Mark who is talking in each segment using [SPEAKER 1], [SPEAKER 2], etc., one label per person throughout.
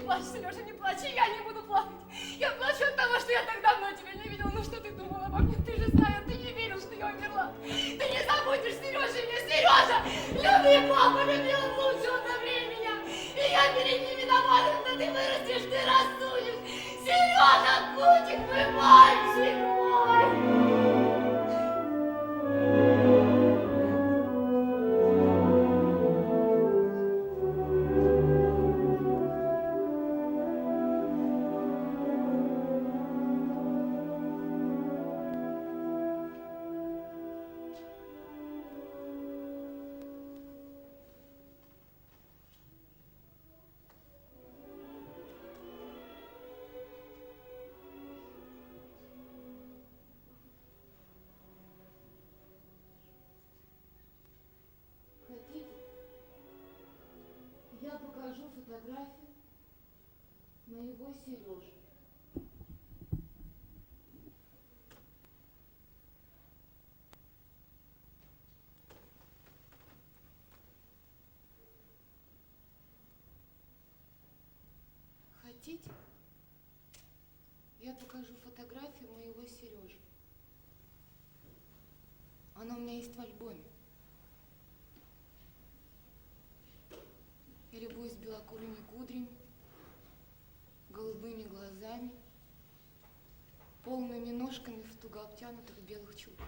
[SPEAKER 1] плачь, Сережа, не плачь, и я не буду плакать. Я плачу от того, что я так давно тебя не видела. Ну что ты думала обо мне? Ты же знаешь, ты не верил, что я умерла. Ты не забудешь, Сережа, меня, Сережа! Любви папа любил лучше, он добрее меня. И я перед ним виновата, но ты вырастешь, ты рассудишь. Сережа, котик мой, мальчик мой!
[SPEAKER 2] Я покажу фотографию моего Сережи. Хотите? Я покажу фотографию моего Сережи. Она у меня есть в альбоме. Я любуюсь белокурыми кудрями, голубыми глазами, полными ножками в туго обтянутых белых чулках.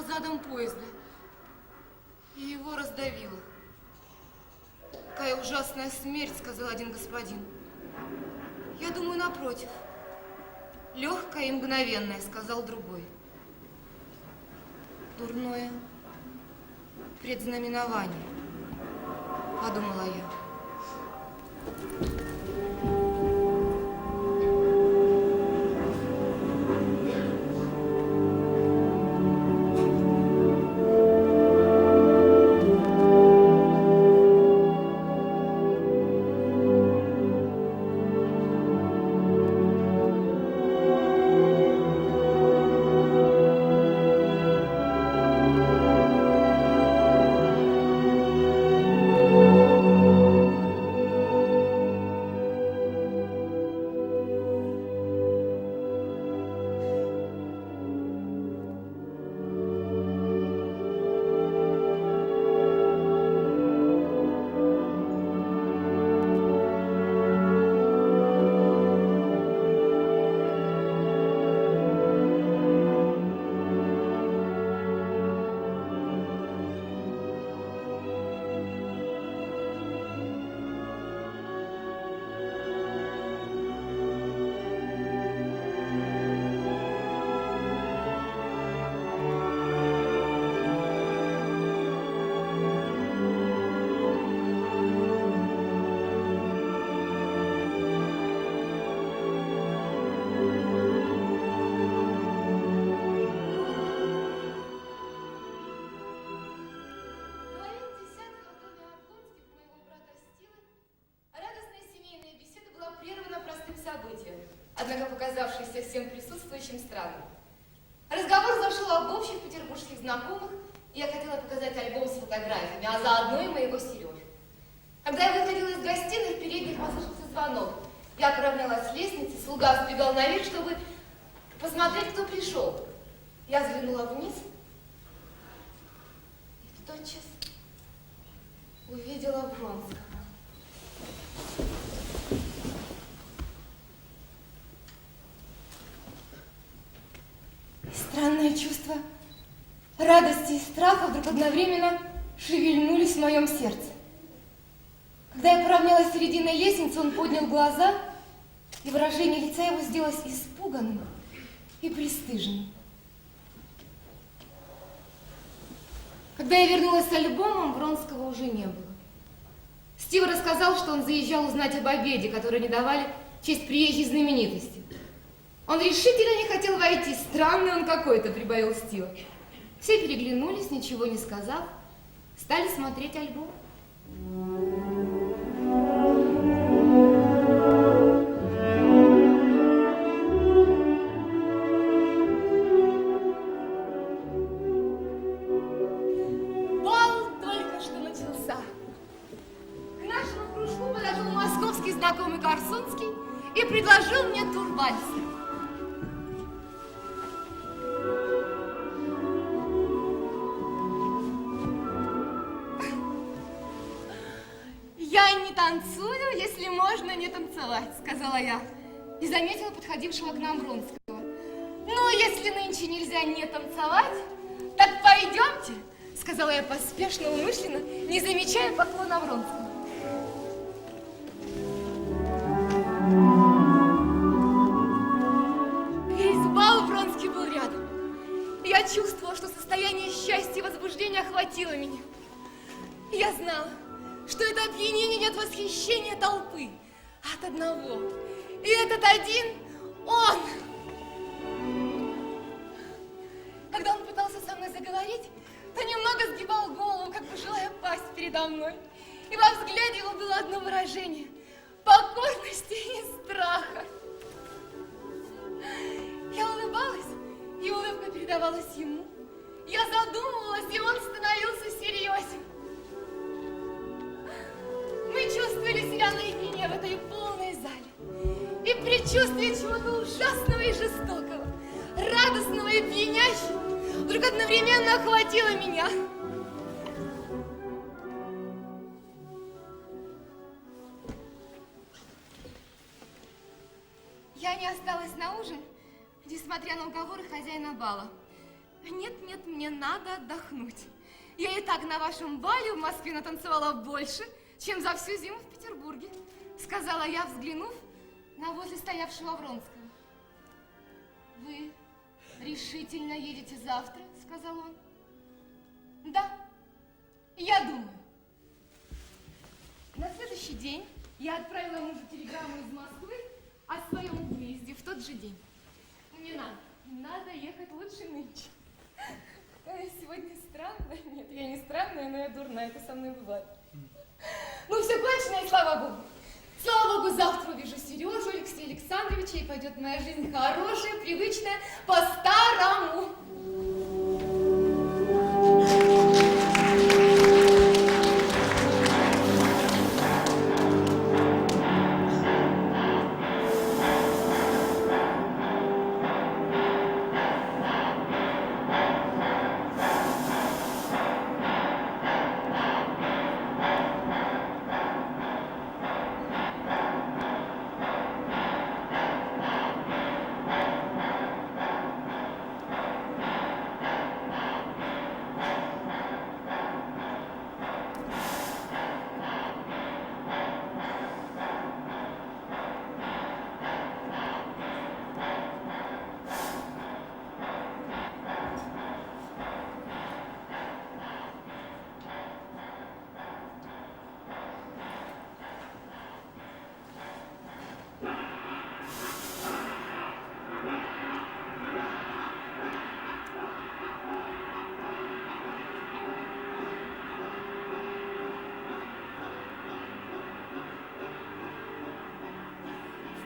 [SPEAKER 2] Задом поезда. И его раздавило. Какая ужасная смерть, сказал один господин. Я думаю, напротив. Легкая и мгновенная, сказал другой. Дурное предзнаменование, подумала я. событие, однако показавшееся всем присутствующим странным. Разговор зашел об общих петербургских знакомых, и я хотела показать альбом с фотографиями, а заодно и моего Сережи. Когда я выходила из гостиной, в передних послышался звонок. Я поравнялась с лестницей, слуга сбегал наверх, чтобы посмотреть, кто пришел. Я взглянула вниз и тотчас увидела Вронского. И странное чувство радости и страха вдруг одновременно шевельнулись в моем сердце. Когда я поравнялась с серединой лестницы, он поднял глаза, и выражение лица его сделалось испуганным и пристыженным. Когда я вернулась с альбомом, Вронского уже не было. Стив рассказал, что он заезжал узнать об обеде, который не давали в честь приезжей знаменитости. Он решительно не хотел войти. Странный он какой-то, прибавил Стив. Все переглянулись, ничего не сказав, стали смотреть альбом. Бал только что начался. К нашему кружку подошел московский знакомый Корсунский и предложил мне турбальс. «Я не танцую, если можно не танцевать», — сказала я, и заметила подходившего к нам Вронского. «Ну, если нынче нельзя не танцевать, так пойдемте», — сказала я поспешно, умышленно, не замечая поклона Вронского. Весь бал Вронский был рядом. Я чувствовала, что состояние счастья и возбуждения охватило меня. Я знала, что это опьянение не от восхищения толпы, а от одного. И этот один — он. Когда он пытался со мной заговорить, то немного сгибал голову, как бы желая пасть передо мной. И во взгляде его было одно выражение — покорности и страха. Я улыбалась, и улыбка передавалась ему. Я задумывалась, и он становился серьезен. Мы чувствовали себя наедине в этой полной зале. И предчувствие чего-то ужасного и жестокого, радостного и пьянящего вдруг одновременно охватило меня. Я не осталась на ужин, несмотря на уговоры хозяина бала. Нет, мне надо отдохнуть. Я и так на вашем бале в Москве натанцевала больше, чем за всю зиму в Петербурге, сказала я, взглянув на возле стоявшего Вронского. Вы решительно едете завтра, сказал он. Да, я думаю. На следующий день я отправила мужу телеграмму из Москвы о своем выезде в тот же день. Мне надо ехать лучше нынче. Я сегодня странная. Нет, я не странная, но я дурная, это со мной бывает. Ну, все кончено, и слава Богу. Слава Богу, завтра увижу Сережу Алексея Александровича, и пойдет моя жизнь хорошая, привычная, по-старому.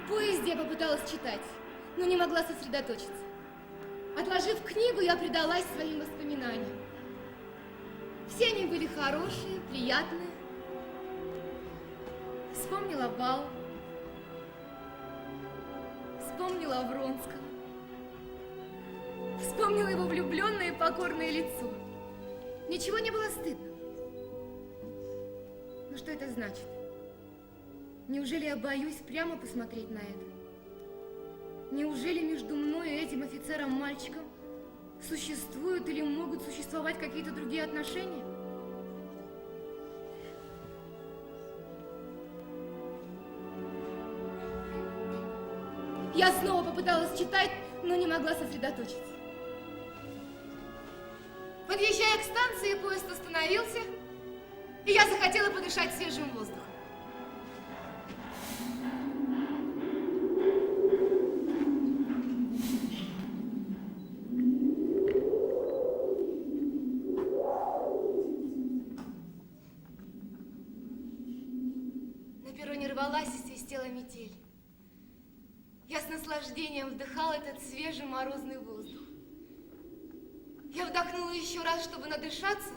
[SPEAKER 2] В поезде я попыталась читать, но не могла сосредоточиться. Отложив книгу, я предалась своим воспоминаниям. Все они были хорошие, приятные. Вспомнила бал, вспомнила Вронского, вспомнила его влюбленное и покорное лицо. Ничего не было стыдно. Но что это значит? Неужели я боюсь прямо посмотреть на это? Неужели между мной и этим офицером-мальчиком существуют или могут существовать какие-то другие отношения? Я снова попыталась читать, но не могла сосредоточиться. Подъезжая к станции, поезд остановился, и я захотела подышать свежим воздухом. На перроне рвалась и свистела метель. Я с наслаждением вдыхала этот свежий морозный воздух. Я вдохнула еще раз, чтобы надышаться,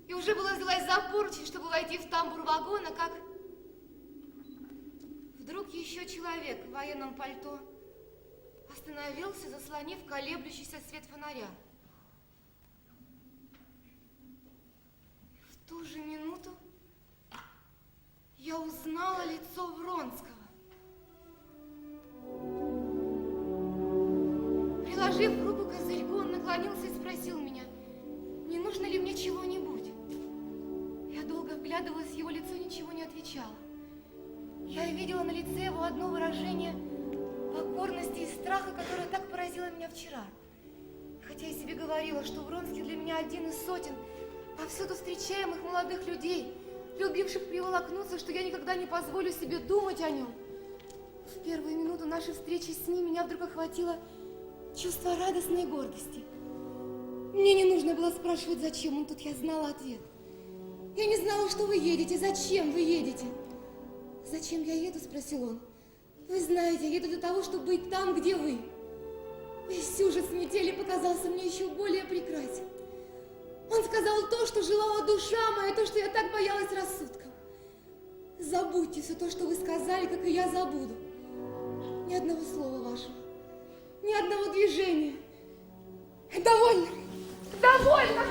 [SPEAKER 2] и уже была взялась за поручень, чтобы войти в тамбур вагона, как вдруг еще человек в военном пальто остановился, заслонив колеблющийся свет фонаря. В ту же минуту я узнала лицо Вронского. Приложив руку к козырьку, он наклонился и спросил меня, не нужно ли мне чего-нибудь. Я долго вглядывалась в его лицо, ничего не отвечала. Я видела на лице его одно выражение покорности и страха, которое так поразило меня вчера. Хотя я себе говорила, что Вронский для меня один из сотен повсюду встречаемых молодых людей, любивших приволокнуться, что я никогда не позволю себе думать о нем. В первую минуту нашей встречи с ним меня вдруг охватило чувство радостной гордости. Мне не нужно было спрашивать, зачем он тут, я знала ответ. Я не знала, что вы едете, зачем вы едете. Зачем я еду, спросил он. Вы знаете, я еду для того, чтобы быть там, где вы. Весь ужас метели показался мне еще более прекрасен. Он сказал то, что желала душа моя, то, что я так боялась рассудком. Забудьте все то, что вы сказали, как и я забуду. Ни одного слова вашего, ни одного движения. Довольно! Довольно!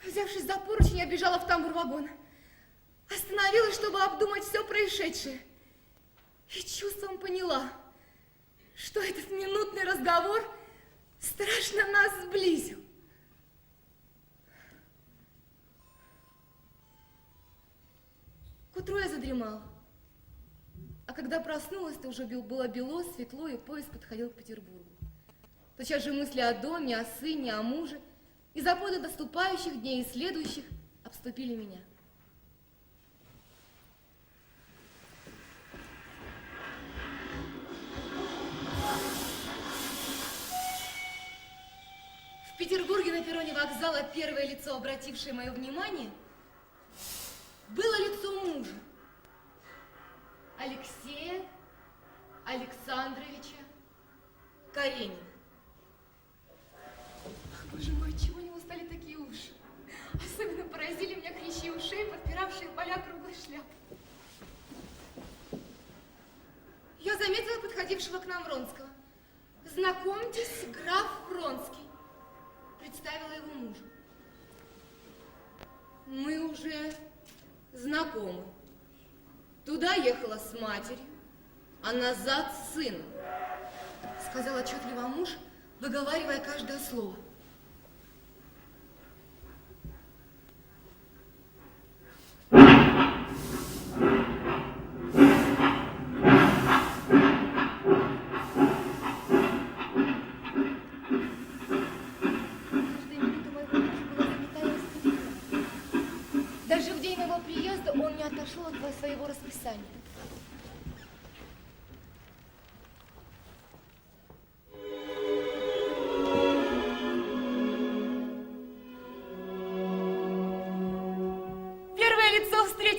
[SPEAKER 2] Взявшись за поручень, я бежала в тамбур вагона. Остановилась, чтобы обдумать все происшедшее. И чувством поняла, что этот минутный разговор страшно нас сблизил. К утру я задремала. А когда проснулась, то уже было бело, светло, и поезд подходил к Петербургу. Тотчас же мысли о доме, о сыне, о муже и заботы наступающих дней и следующих обступили меня. В Петербурге на перроне вокзала первое лицо, обратившее мое внимание, было лицо мужа, Алексея Александровича Каренина. Ах, боже мой, чего у него стали такие уши? Особенно поразили меня клещи ушей, подпиравшие поля круглой шляпы. Я заметила подходившего к нам Вронского. Знакомьтесь, граф Вронский. Представила его мужу. Мы уже знакомы. Туда ехала с матерью, а назад с сыном, сказал отчетливо муж, выговаривая каждое слово. Даже в день моего приезда он не отошел от своего расписания.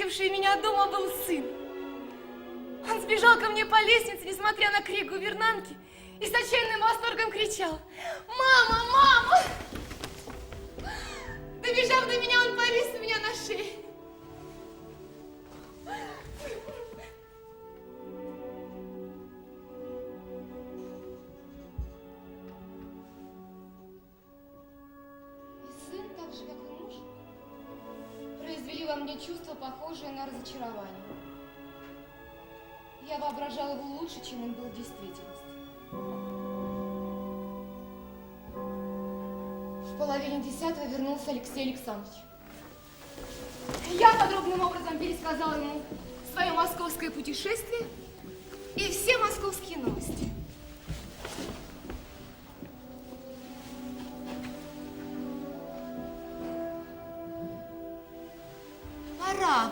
[SPEAKER 2] встретивший меня дома, был сын. Он сбежал ко мне по лестнице, несмотря на крик гувернантки, и с отчаянным восторгом кричал: «Мама, мама!» Добежав до меня, он повис у меня на шее. И сын, так же, как и муж, произвели во мне чувство, похожее на разочарование. Я воображала его лучше, чем он был в действительности. В половине 10-го вернулся Алексей Александрович. Я подробным образом пересказала ему свое московское путешествие и все московские новости.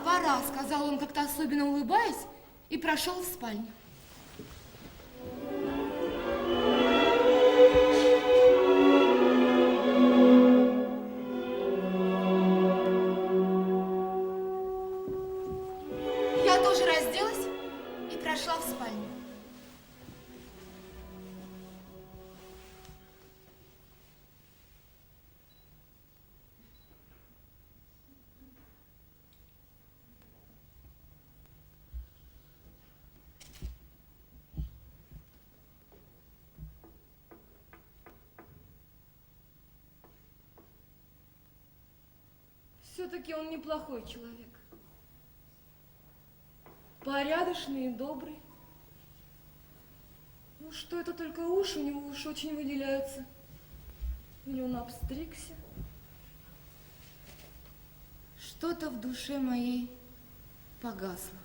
[SPEAKER 2] Пора, сказал он, как-то особенно улыбаясь, и прошел в спальню. Я тоже разделась и прошла в спальню. Все-таки он неплохой человек. Порядочный и добрый. Ну что это только уши, у него уж очень выделяются. Или он обстригся. Что-то в душе моей погасло.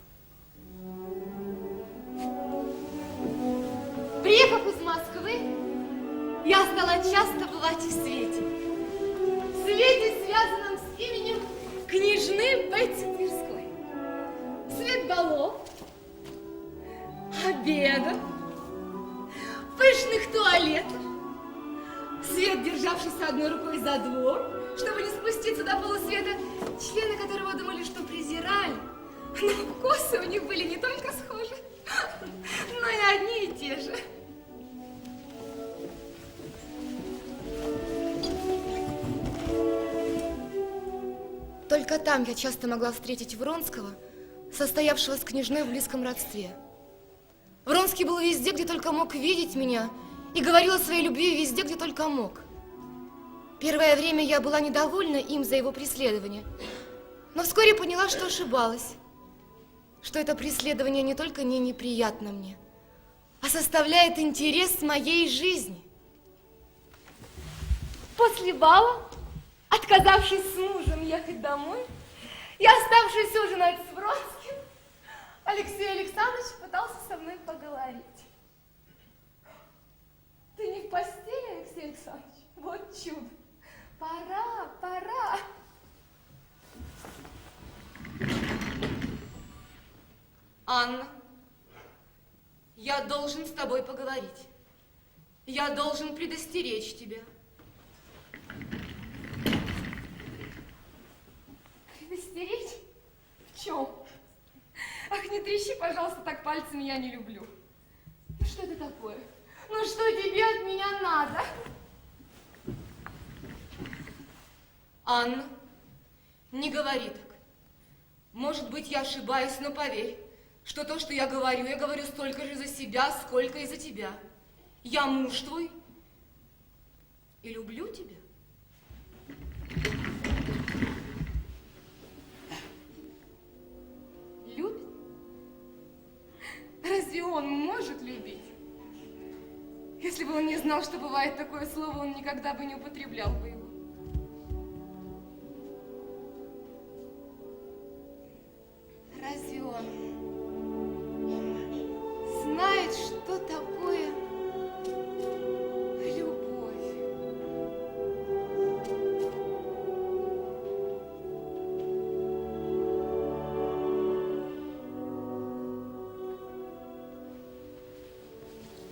[SPEAKER 2] Приехав из Москвы, я стала часто бывать в Свете. В Свете, связанном с именем княжны Бетти Тверской. Свет балов, обедов, пышных туалетов, свет, державшийся одной рукой за двор, чтобы не спуститься до полусвета, члены которого думали, что презирали, но вкусы у них были не только схожи, но и одни и те же. Только там я часто могла встретить Вронского, состоявшего с княжной в близком родстве. Вронский был везде, где только мог видеть меня, и говорил о своей любви везде, где только мог. Первое время я была недовольна им за его преследование, но вскоре поняла, что ошибалась, что это преследование не только не неприятно мне, а составляет интерес моей жизни. После бала, отказавшись с мужем ехать домой, и оставшись ужинать с Вронским, Алексей Александрович пытался со мной поговорить. Ты не в постели, Алексей Александрович? Вот чудо. Пора. Анна, я должен с тобой поговорить. Я должен предостеречь тебя. Предостеречь? В чем? Ах, не трещи, пожалуйста, так пальцами, я не люблю. Ну что это такое? Ну что тебе от меня надо? Анна, не говори так. Может быть, я ошибаюсь, но поверь, что то, что я говорю столько же за себя, сколько и за тебя. Я муж твой и люблю тебя. Любит? Разве он может любить? Если бы он не знал, что бывает такое слово, он никогда бы не употреблял бы его. Разве он знает, что такое любовь?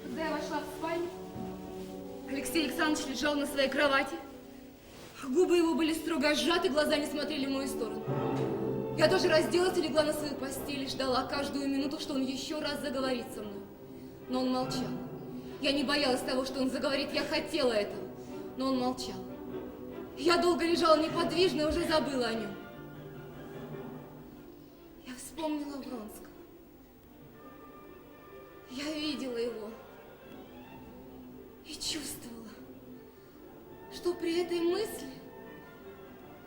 [SPEAKER 2] Когда я вошла в спальню, Алексей Александрович лежал на своей кровати. Губы его были строго сжаты, глаза не смотрели в мою сторону. Я тоже разделась и легла на свою постель и ждала каждую минуту, что он еще раз заговорит со мной. Но он молчал. Я не боялась того, что он заговорит, я хотела этого, но он молчал. Я долго лежала неподвижно и уже забыла о нем. Я вспомнила Вронского. Я видела его и чувствовала, что при этой мысли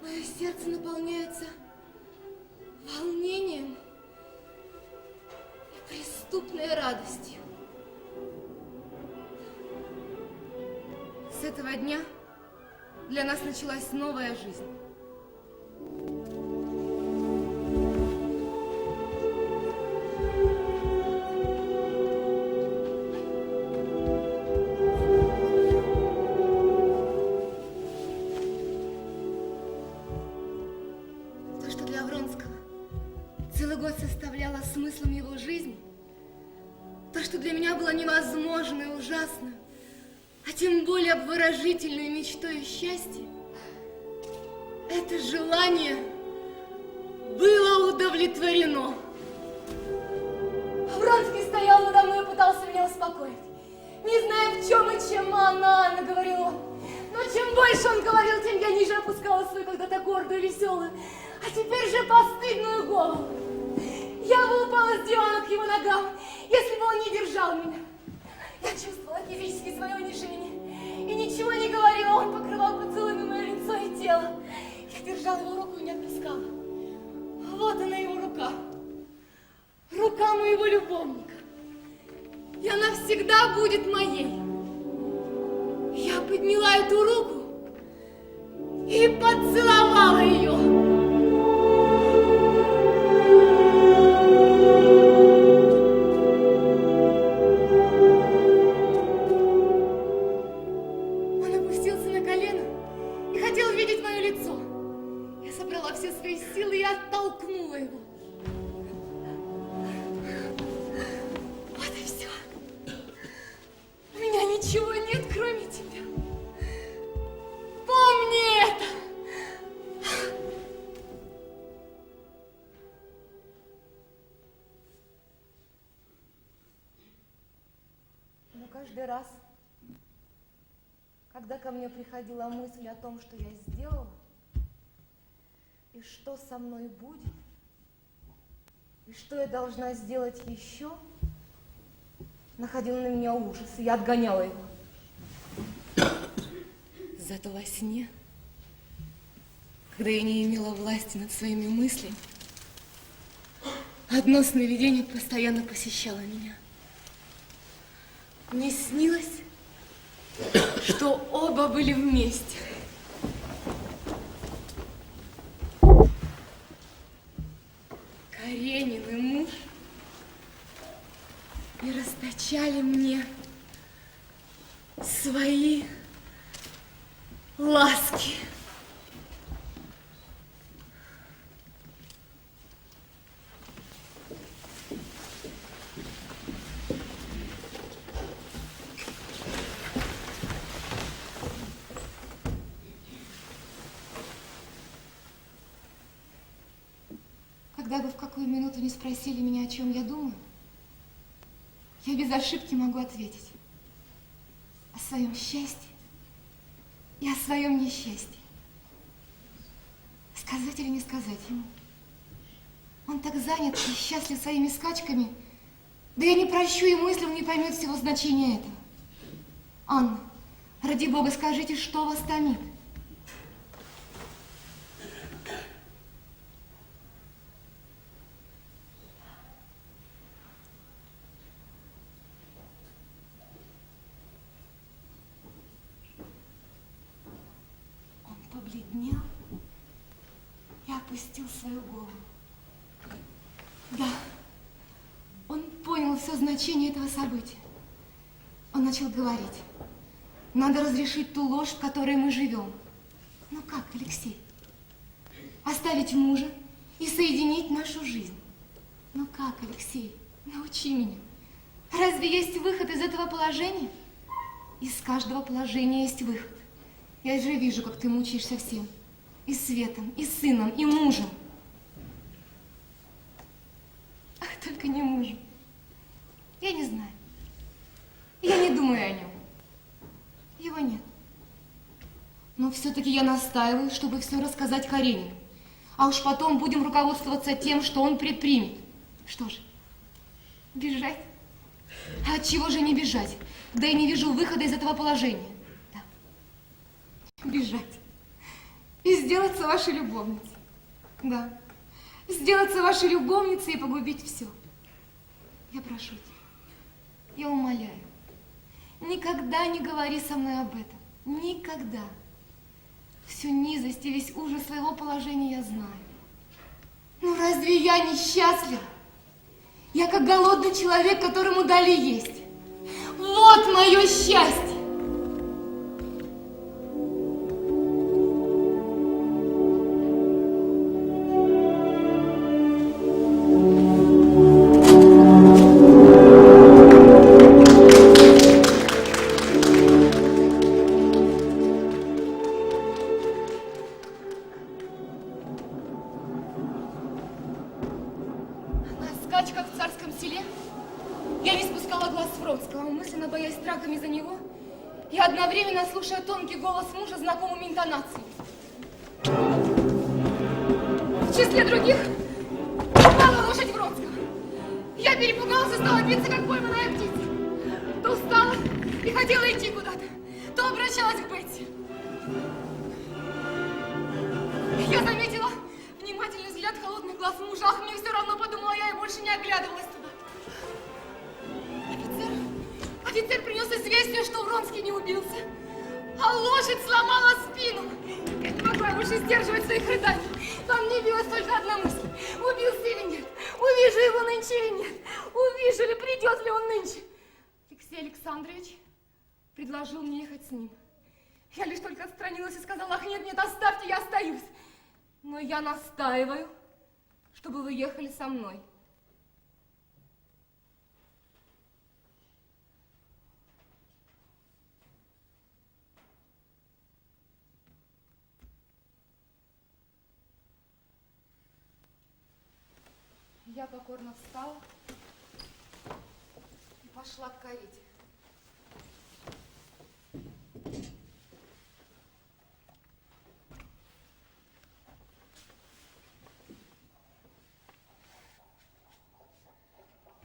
[SPEAKER 2] мое сердце наполняется волнением и преступной радостью. С этого дня для нас началась новая жизнь. То, что для Вронского целый год составляло смыслом его жизни, то, что для меня было невозможно и ужасно, а тем более обворожительной мечтой счастья, это желание было удовлетворено. Вронский стоял надо мной и пытался меня успокоить. Не зная, в чем и чем она, говорил он. Но чем больше он говорил, тем я ниже опускала свою когда-то гордую и веселую, а теперь же постыдную голову. Я бы упала с дивана к его ногам, если бы он не держал меня. Я чувствовала физически свое унижение и ничего не говорила. Он покрывал поцелуями мое лицо и тело. Я держала его руку и не отпускала. Вот она, его рука. Рука моего любовника. И она всегда будет моей. Я подняла эту руку и поцеловала ее. Оттолкнула его. Вот и все. У меня ничего нет, кроме тебя. Помни это. Но каждый раз, когда ко мне приходила мысль о том, что я сделала, и что со мной будет, и что я должна сделать еще, находил на меня ужас, и я отгоняла его. Зато во сне, когда я не имела власти над своими мыслями, одно сновидение постоянно посещало меня. Мне снилось, что оба были вместе. Каренин и муж и расточали мне свои ласки. Когда бы в какую минуту не спросили меня, о чем я думаю, я без ошибки могу ответить о своем счастье и о своем несчастье. Сказать или не сказать ему? Он так занят и счастлив своими скачками, да я не прощу ему, если он не поймет всего значения этого. Анна, ради Бога, скажите, что вас томит? Побледнел и опустил свою голову. Да, он понял все значение этого события. Он начал говорить: надо разрешить ту ложь, в которой мы живем. Ну как, Алексей? Оставить мужа и соединить нашу жизнь. Ну как, Алексей? Научи меня. Разве есть выход из этого положения? Из каждого положения есть выход. Я же вижу, как ты мучаешься всем. И Светом, и сыном, и мужем. только не мужу. Я не знаю. Я не думаю о нем. Его нет. Но все-таки я настаиваю, чтобы все рассказать Каренину. А уж потом будем руководствоваться тем, что он предпримет. Что же, бежать? А от чего же не бежать? Да и не вижу выхода из этого положения. Да. Бежать. И сделаться вашей любовницей. Да. Сделаться вашей любовницей и погубить все. Я прошу тебя. Я умоляю. Никогда не говори со мной об этом. Никогда. Всю низость и весь ужас своего положения я знаю. Ну разве я несчастлива? Я как голодный человек, которому дали есть. Вот мое счастье! Как в царском селе, я не спускала глаз с Вронского, мысленно боясь страхами за него и одновременно слушая тонкий голос мужа знакомыми интонациями. В числе других упала лошадь Вронского. Я перепугалась и стала биться, как пойманная птица. То устала и хотела идти куда-то, то обращалась к Бетти. Я заметила внимательный взгляд холодных глаз мужа. Ах, мне все равно, подумала я, и больше не оглядывалась туда. Офицер принес известие, что Вронский не убился, а лошадь сломала спину. Я не могла больше сдерживать своих рыданий. Во мне билась только одна мысль. Убился или нет? Увижу его нынче или нет? Увижу ли, придет ли он нынче? Алексей Александрович предложил мне ехать с ним. Я лишь только отстранилась и сказала: ах, нет, нет, оставьте, я остаюсь. Но я настаиваю, чтобы вы ехали со мной. Я покорно встала и пошла к карете.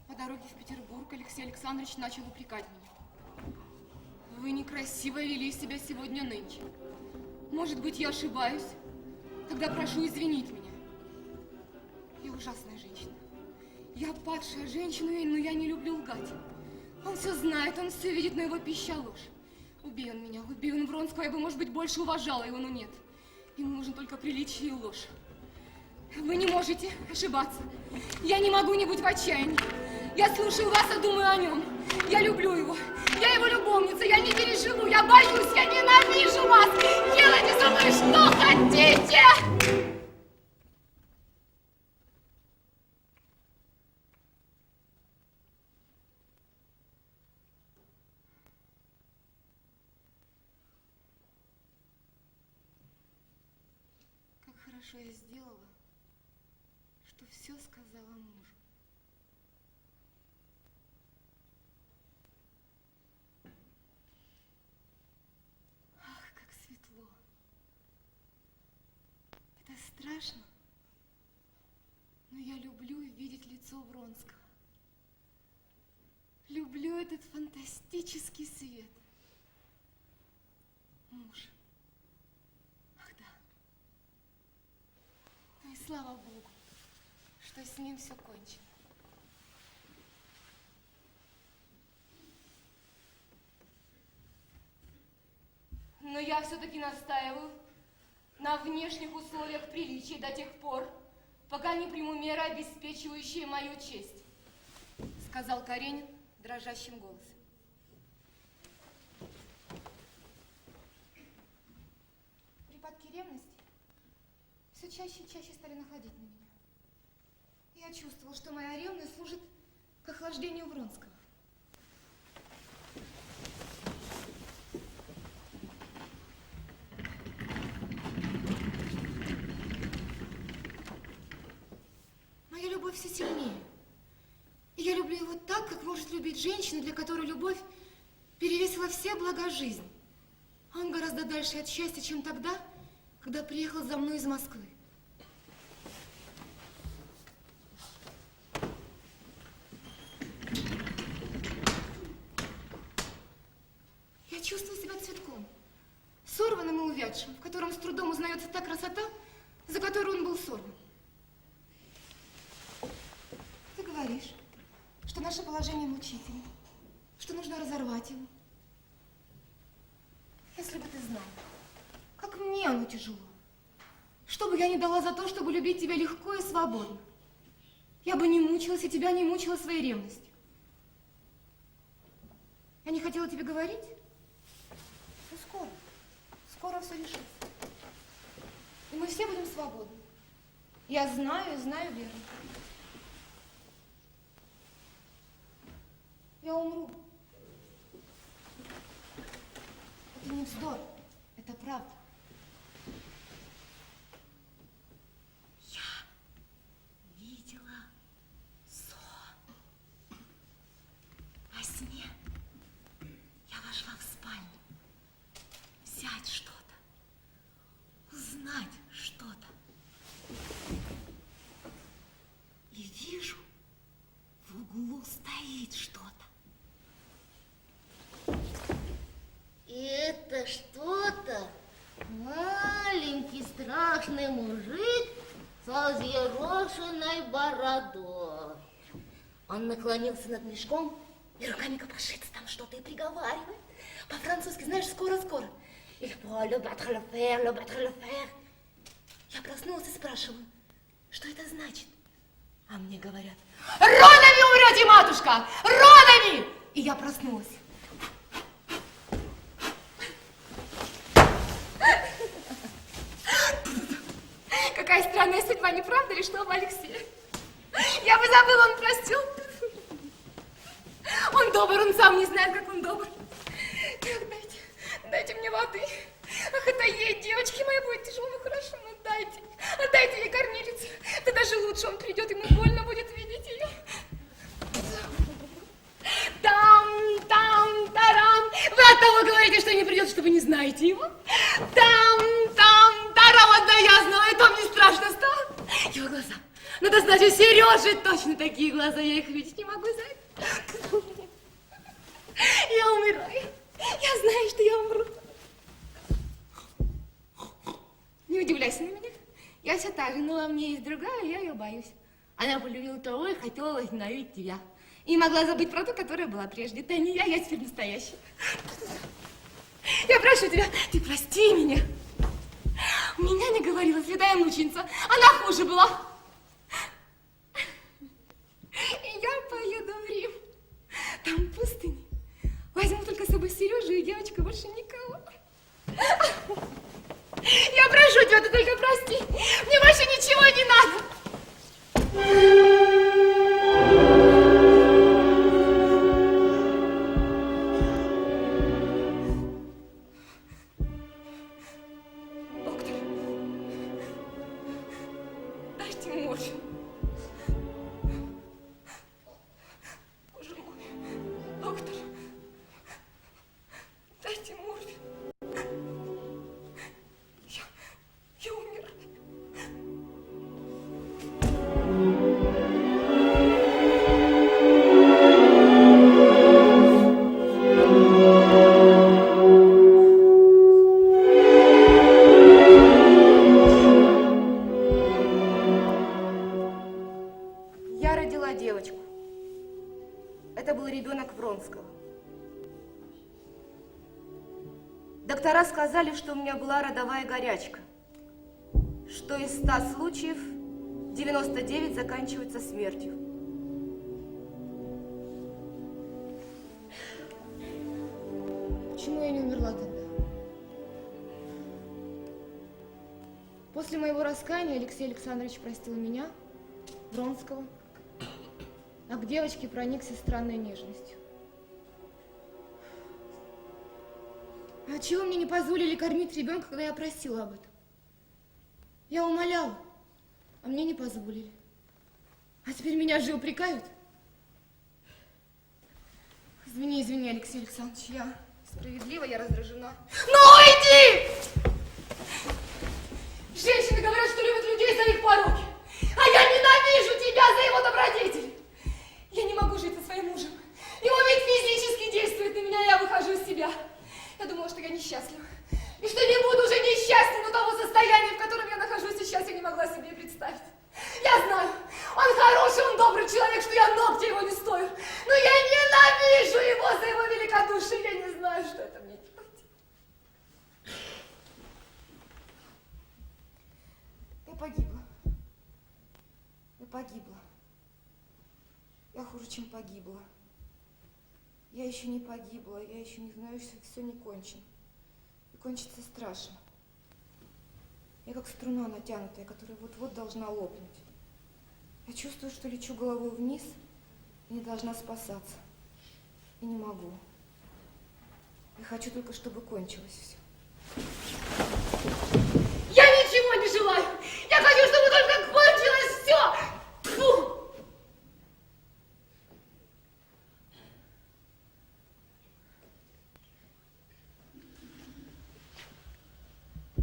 [SPEAKER 2] По дороге в Петербург Алексей Александрович начал упрекать меня. Вы некрасиво вели себя сегодня нынче. Может быть, я ошибаюсь? Тогда прошу извинить меня. Я ужасная женщина. Я падшая женщина, но я не люблю лгать. Он все знает, он все видит, но его пища ложь. Убей он меня, убей он Вронского, я бы, может быть, больше уважала его, но нет. Ему нужно только приличие и ложь. Вы не можете ошибаться. Я не могу не быть в отчаянии. Я слушаю вас и думаю о нем. Я люблю его. Я его любовница, я не переживу, я боюсь, я ненавижу вас. Делайте со мной что хотите. Как хорошо я сделала, что все сказала мужу. Ах, как светло. Это страшно, но я люблю видеть лицо Вронского. Люблю этот фантастический свет. Муж. Ах да. Ну и слава Богу, что с ним все кончено. Но я все-таки настаиваю на внешних условиях приличия до тех пор, пока не приму меры, обеспечивающие мою честь, сказал Каренин дрожащим голосом. Припадки ревности все чаще и чаще стали находить на меня. Я чувствовала, что моя ревность служит к охлаждению Вронского. Моя любовь все сильнее. любить женщину, для которой любовь перевесила все блага жизни. А он гораздо дальше от счастья, чем тогда, когда приехал за мной из Москвы. Я чувствую себя цветком, сорванным и увядшим, в котором с трудом узнается та красота, за которую он был сорван. Ты говоришь, что наше положение мучительно, что нужно разорвать его. Если бы ты знал, как мне оно тяжело, что бы я не дала за то, чтобы любить тебя легко и свободно. Я бы не мучилась и тебя не мучила своей ревностью. Я не хотела тебе говорить, но скоро все решится. И мы все будем свободны. Я знаю верно. Я умру. Это не вздор, это правда.
[SPEAKER 3] Я видела сон. Во сне я вошла в спальню взять что-то, узнать что-то. И вижу, в углу стоит что-то. И это что-то маленький страшный мужик со взъерошенной бородой. Он наклонился над мешком и руками копошится там что-то и приговаривает. По-французски, знаешь, скоро-скоро. Il faut le battre le fer, le battre le fer. Я проснулась и спрашиваю, что это значит? А мне говорят,
[SPEAKER 2] родами умрете, матушка! Родами! И я проснулась. Какая странная судьба, не правда ли, что у Алексея? Я бы забыла, он простил. Он добр, он сам не знает, как он добр. Так, дайте мне воды. Ах, это ей, девочки мои, будет тяжело, ну хорошо, ну дайте ей кормилицу. Да даже лучше он придет, ему больно будет видеть ее. Там-тарам. Вы от того говорите, что не придет, что вы не знаете его? Там-тарам. Одна я знаю, там не страшно стало. Его глаза. Надо знать, у Сережи точно такие глаза, я их видеть не могу, знаете. Я умираю. Я знаю, что я умру. Не удивляйся на меня. Я все та же, но во мне есть другая, я ее боюсь. Она полюбила того и хотела возненавидеть тебя. И могла забыть про ту, которая была прежде. Ты не я теперь настоящая. Я прошу тебя, ты прости меня. У меня не говорила святая мученица. Она хуже была. И я поеду в Рим. Там пустыни. Возьму только с собой Сережу и девочку, больше никого. Я прошу тебя, ты только прости. Мне больше ничего не надо. Доктор, дайте морфин. Боже мой, доктор, дайте морфин. Я умираю. Я родила девочку. Это был ребенок Вронского. Доктора сказали, что у меня была родовая горячка, что из 100 случаев 99 заканчиваются смертью. Почему я не умерла тогда? После моего раскаяния Алексей Александрович простил меня, Вронского, а к девочке проникся странной нежностью. А чего мне не позволили кормить ребенка, когда я просила об этом? Я умоляла, а мне не позволили. А теперь меня же упрекают. Извини, Алексей Александрович, я справедлива, я раздражена.
[SPEAKER 1] Ну уйди! Женщины говорят, что любят людей за их пороки. А я ненавижу тебя за его добродетель. Я не могу жить со своим мужем. И он ведь физически действует на меня, я выхожу из себя. Я думала, что я несчастлива. И что не буду уже несчастной, но того состояния, в котором я нахожусь сейчас, я не могла себе представить. Я знаю, он хороший, он добрый человек, что я ногти его не стою. Но я ненавижу его за его великодушие. Я не знаю, что это мне делать.
[SPEAKER 2] Я погибла. Я погибла. Я хуже, чем погибла. Я еще не погибла, я еще не знаю, что все не кончено. И кончится страшно. Я как струна натянутая, которая вот-вот должна лопнуть. Я чувствую, что лечу головой вниз и не должна спасаться. И не могу. Я хочу только, чтобы кончилось все.
[SPEAKER 1] Я ничего не желаю. Я хочу, чтобы только кончилось все. Фу!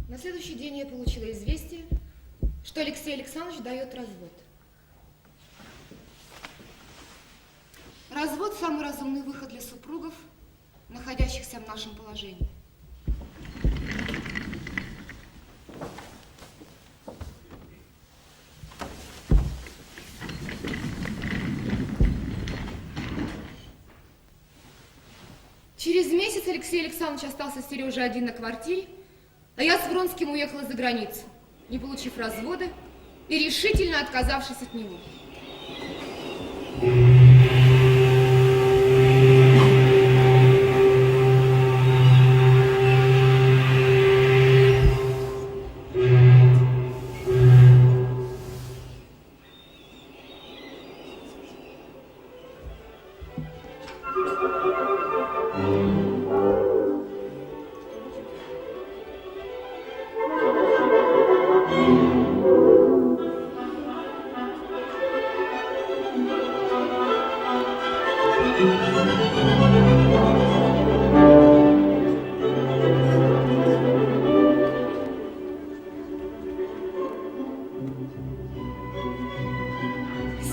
[SPEAKER 2] На следующий день я получила известие, что Алексей Александрович дает развод. Развод – самый разумный выход для супругов, находящихся в нашем положении. Через месяц Алексей Александрович остался с Сережей один на квартире, а я с Вронским уехала за границу, не получив развода и решительно отказавшись от него.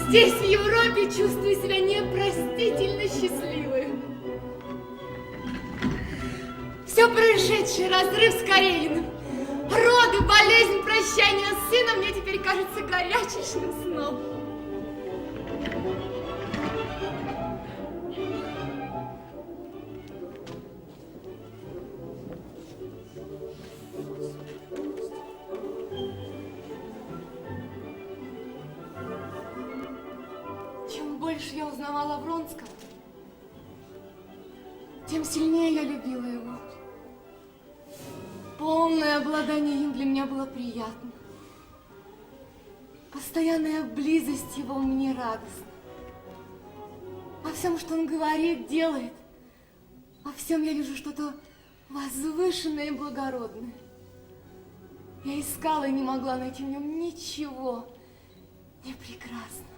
[SPEAKER 1] Здесь, в Европе, чувствую себя непростительно счастливой. Все происшедшее, разрыв с Карениным, роды, болезнь, прощание с сыном мне теперь кажется горячечным сном. Чем больше я узнавала о Вронском, тем сильнее я любила его. Полное обладание им для меня было приятно. Постоянная близость его мне радостна. Во всем, что он говорит, делает, во всем я вижу что-то возвышенное и благородное. Я искала и не могла найти в нем ничего непрекрасного.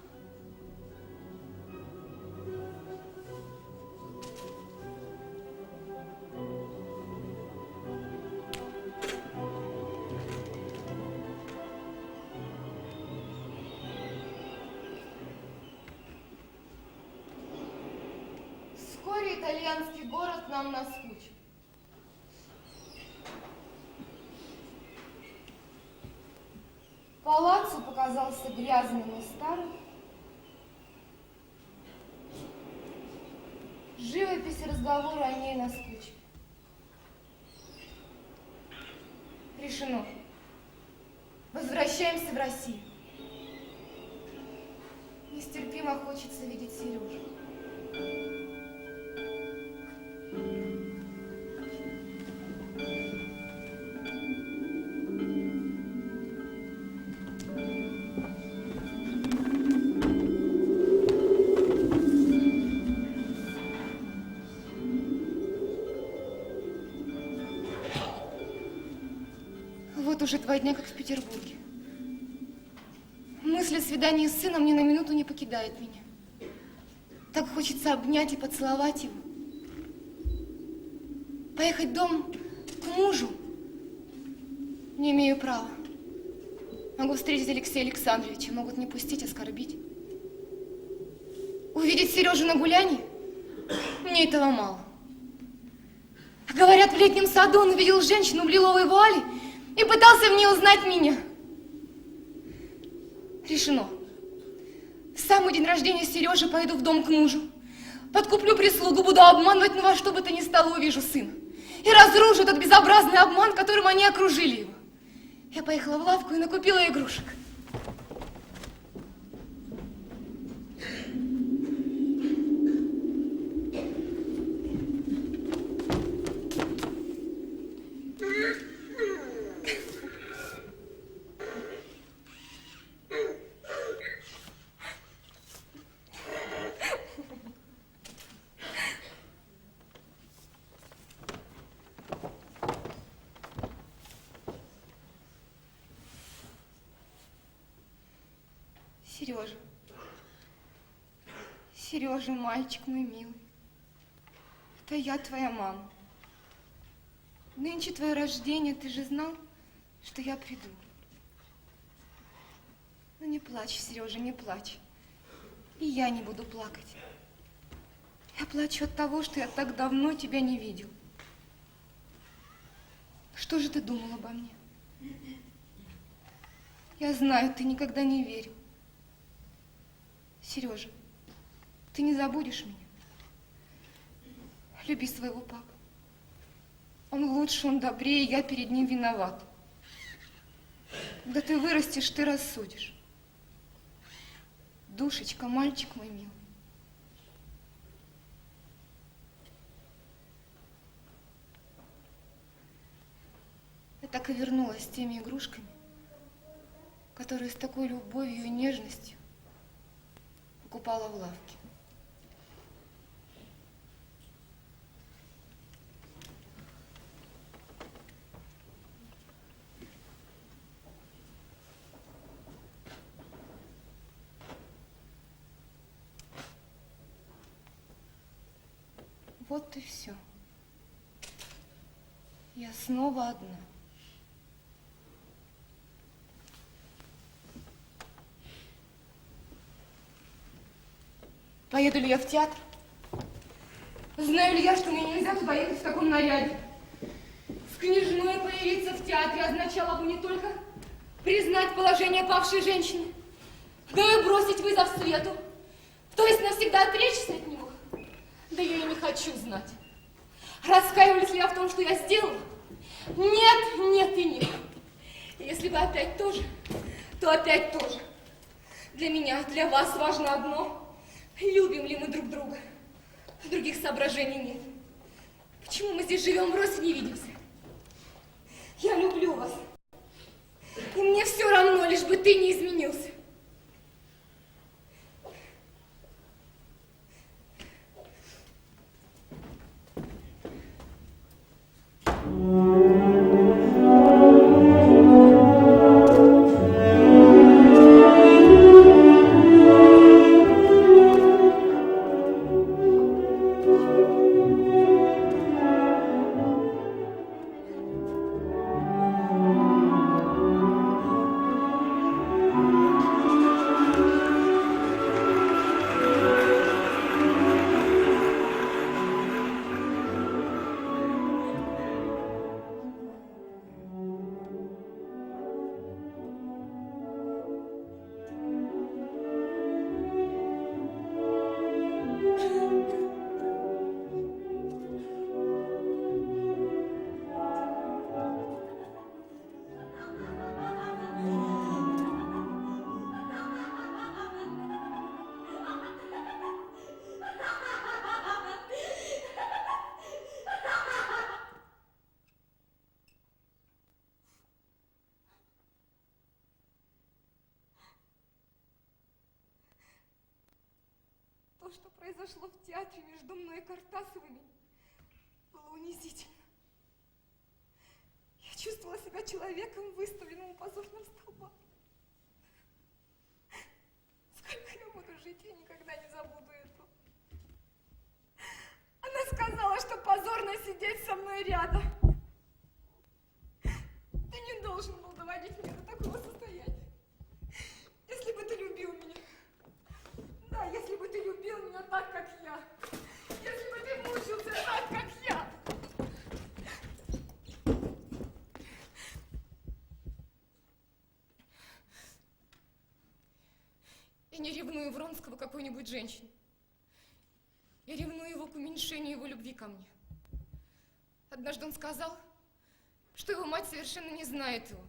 [SPEAKER 1] Вскоре итальянский город нам наскучил. Палаццо показался грязным и старым. Живопись и разговоры о ней наскучили. Решено. Возвращаемся в Россию. Нестерпимо хочется видеть Сережу. Вот уже 2 дня, как в Петербурге. Мысль о свидании с сыном ни на минуту не покидает меня. Так хочется обнять и поцеловать его.
[SPEAKER 2] Поехать в дом к мужу не имею права. Могу встретить Алексея Александровича, могут не пустить, оскорбить. Увидеть Сережу на гулянии? Мне этого мало. Говорят, в летнем саду он увидел женщину в лиловой вуале и пытался в ней узнать меня. Решено. В самый день рождения Сережи пойду в дом к мужу. Подкуплю прислугу, буду обманывать, но во что бы то ни стало увижу сына. И разрушу этот безобразный обман, которым они окружили его. Я поехала в лавку и накупила игрушек. Сережа. Сережа, мальчик мой милый. Это я, твоя мама. Нынче твое рождение, ты же знал, что я приду. Ну не плачь, Сережа, не плачь. И я не буду плакать. Я плачу от того, что я так давно тебя не видел. Что же ты думал обо мне? Я знаю, ты никогда не верил. Сережа, ты не забудешь меня. Люби своего папу. Он лучше, он добрее, я перед ним виноват. Когда ты вырастешь, ты рассудишь. Душечка, мальчик мой милый. Я так и вернулась с теми игрушками, которые с такой любовью и нежностью покупала в лавке. Вот и все. Я снова одна. Поеду ли я в театр? Знаю ли я, что мне нельзя туда ехать в таком наряде? С княжной появиться в театре означало бы не только признать положение павшей женщины, но и бросить вызов свету, то есть навсегда отречься от него. Да я и не хочу знать. Раскаиваюсь ли я в том, что я сделала? Нет, нет и нет. И если бы опять тоже, то опять тоже. Для меня, для вас важно одно. Любим ли мы друг друга? Других соображений нет. Почему мы здесь живем, врозь не видимся? Я люблю вас. И мне все равно, лишь бы ты не изменился. То, что произошло в театре между мной и Картасовыми, было унизительно. Я чувствовала себя человеком, выставленным у позорного столба. Сколько я буду жить, я никогда не забуду этого. Она сказала, что позорно сидеть со мной рядом. Ты не должен был доводить меня до такого состояния. Если бы ты любил меня. Да, если бы ты любил меня так, как я. Если бы ты мучился так, как я. Я не ревную Вронского какой-нибудь женщине. Я ревную его к уменьшению его любви ко мне. Однажды он сказал, что его мать совершенно не знает его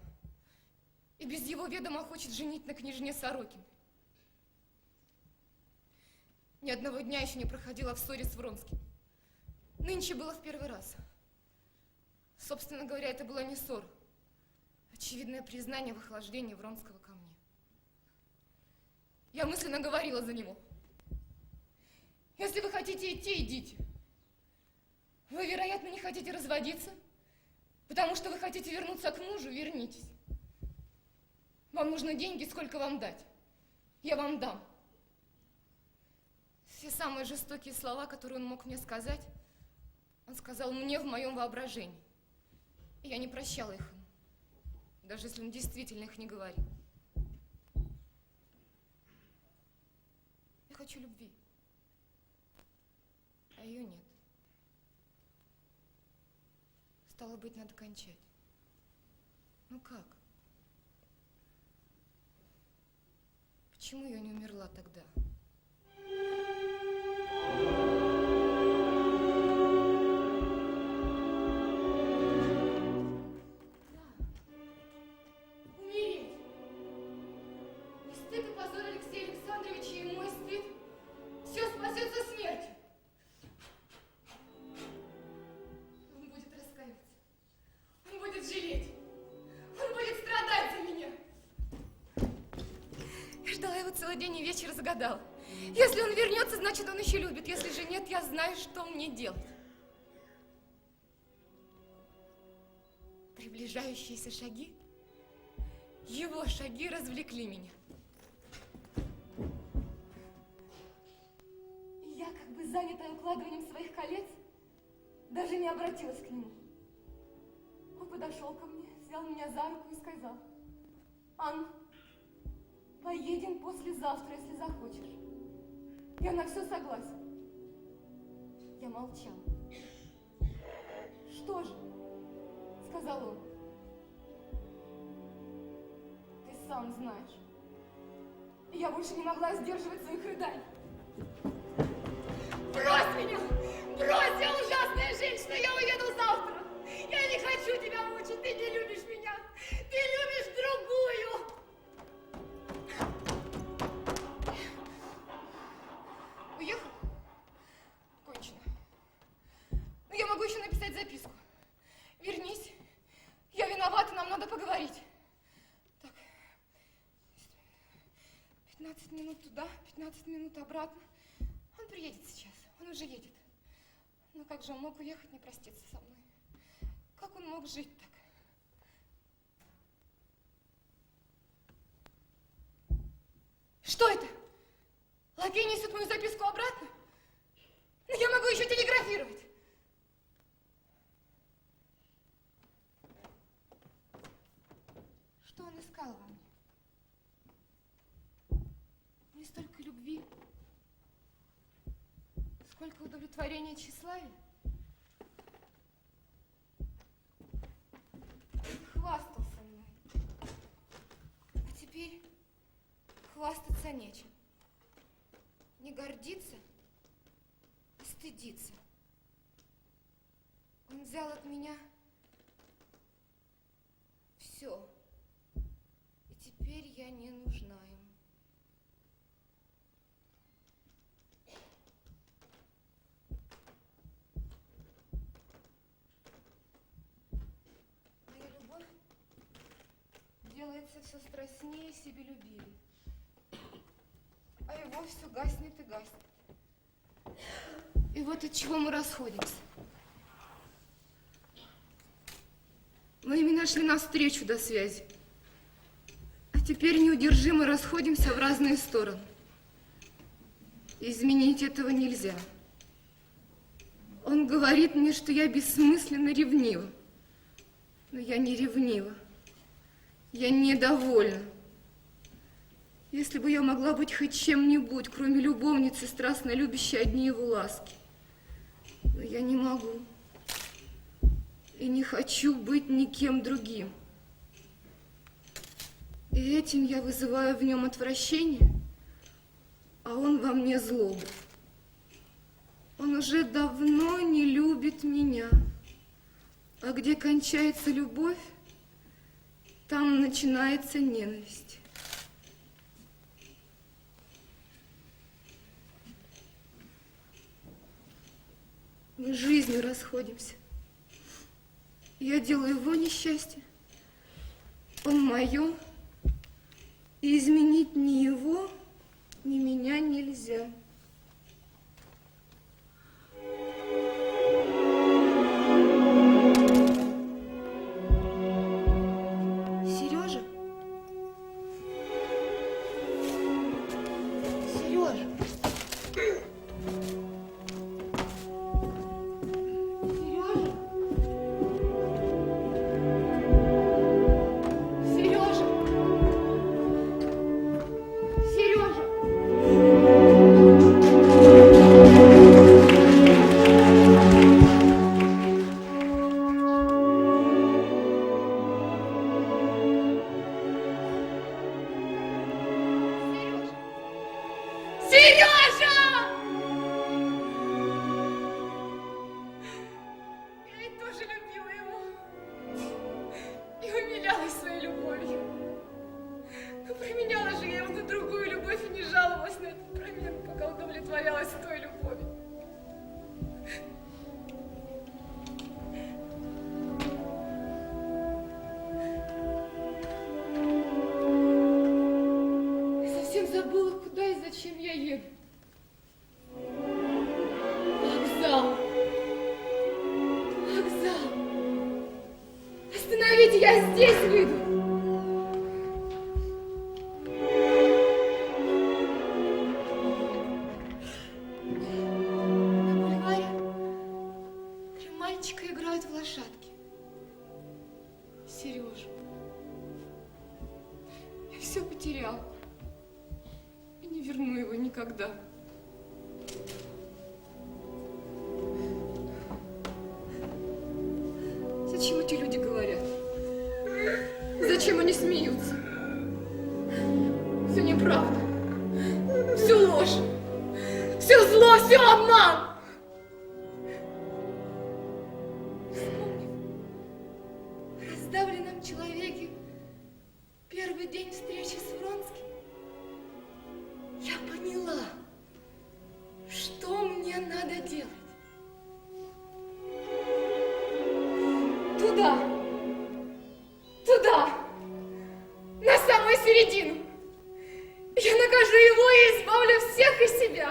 [SPEAKER 2] и без его ведома хочет женить на княжне Сорокиной. Ни одного дня еще не проходила в ссоре с Вронским. Нынче было в первый раз. Собственно говоря, это была не ссора. Очевидное признание в охлаждении Вронского ко мне. Я мысленно говорила за него. Если вы хотите идти, идите. Вы, вероятно, не хотите разводиться, потому что вы хотите вернуться к мужу, вернитесь. Вам нужны деньги, сколько вам дать. Я вам дам. Все самые жестокие слова, которые он мог мне сказать, он сказал мне в моем воображении. И я не прощала их ему, даже если он действительно их не говорил. Я хочу любви, а ее нет. Стало быть, надо кончать. Ну как? Почему я не умерла тогда? День и вечер загадал. Если он вернется, значит, он еще любит. Если же нет, я знаю, что мне делать. Приближающиеся шаги, его шаги развлекли меня. И я, как бы занятая укладыванием своих колец, даже не обратилась к нему. Он подошел ко мне, взял меня за руку и сказал: «Анна, поедем послезавтра, если захочешь. Я на все согласен». Я молчала. «Что же?» — сказал он. «Ты сам знаешь». И я больше не могла сдерживать своих рыданий. «Брось меня! Брось, я ужасная женщина! Я уеду завтра! Я не хочу тебя мучить! Ты не любишь меня! Ты любишь другую!» Уехал? Кончено. Но я могу еще написать записку. Вернись. Я виновата, нам надо поговорить. Так. 15 минут туда, 15 минут обратно. Он приедет сейчас. Он уже едет. Но как же он мог уехать, не проститься со мной? Как он мог жить так? Что это? Лакей несет мою записку обратно? Но я могу еще телеграфировать. Что он искал во мне? Не столько любви, сколько удовлетворения тщеславия. Хвастался мной. А теперь хвастаться нечем. Не гордиться, а стыдиться. Он взял от меня все. И теперь я не нужна ему. Моя любовь делается все страстнее и себелюбивее. А его все гаснет и гаснет. И вот от чего мы расходимся. Мы именно шли навстречу до связи. А теперь неудержимо расходимся в разные стороны. Изменить этого нельзя. Он Он говорит мне, что я бессмысленно ревнива. Но я не ревнива. Я недовольна. Если бы я могла быть хоть чем-нибудь, кроме любовницы, страстно любящей одни его ласки. Но я не могу. И не хочу быть никем другим. И этим я вызываю в нем отвращение, а он во мне злобу. Он уже давно не любит меня. А где кончается любовь, там начинается ненависть. Мы жизнью расходимся. Я делаю его несчастье, он мое, и изменить ни его, ни меня нельзя. Сережа? Сережа? Забыла, куда и зачем я еду. Вокзал. Вокзал. Остановите, я здесь выйду. На бульваре 3 мальчика играют в лошадки. Сережа. Я все потеряла. Не верну его никогда. Зачем эти люди говорят? Зачем они смеются? Все неправда. Все ложь. Все зло, все обман. Вспомнив о раздавленном человеке первый день встречи с Вронским, я поняла, что мне надо делать. Туда, на самую середину. Я накажу его и избавлю всех из себя.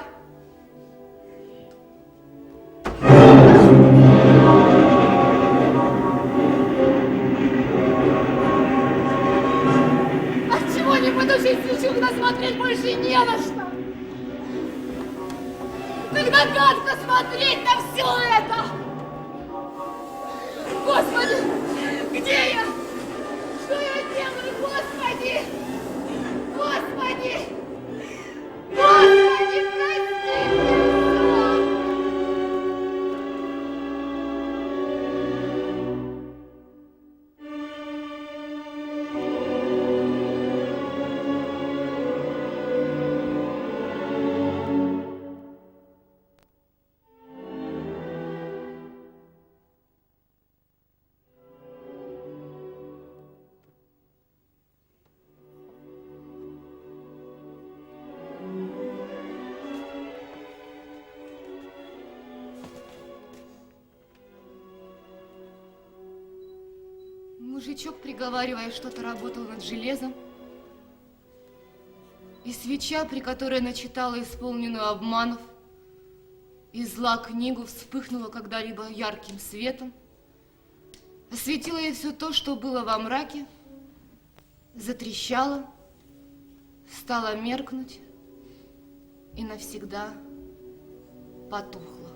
[SPEAKER 2] Отчего не подушить чудно смотреть больше не на что? Когда гадко смотреть на все это! Господи, где я? Что я делаю, Господи? Господи! Господи, прости меня! Мужичок, приговаривая что-то, работал над железом. И свеча, при которой начитала исполненную обманов, и зла книгу вспыхнула когда-либо ярким светом, осветила ей все то, что было во мраке, затрещала, стала меркнуть и навсегда потухла.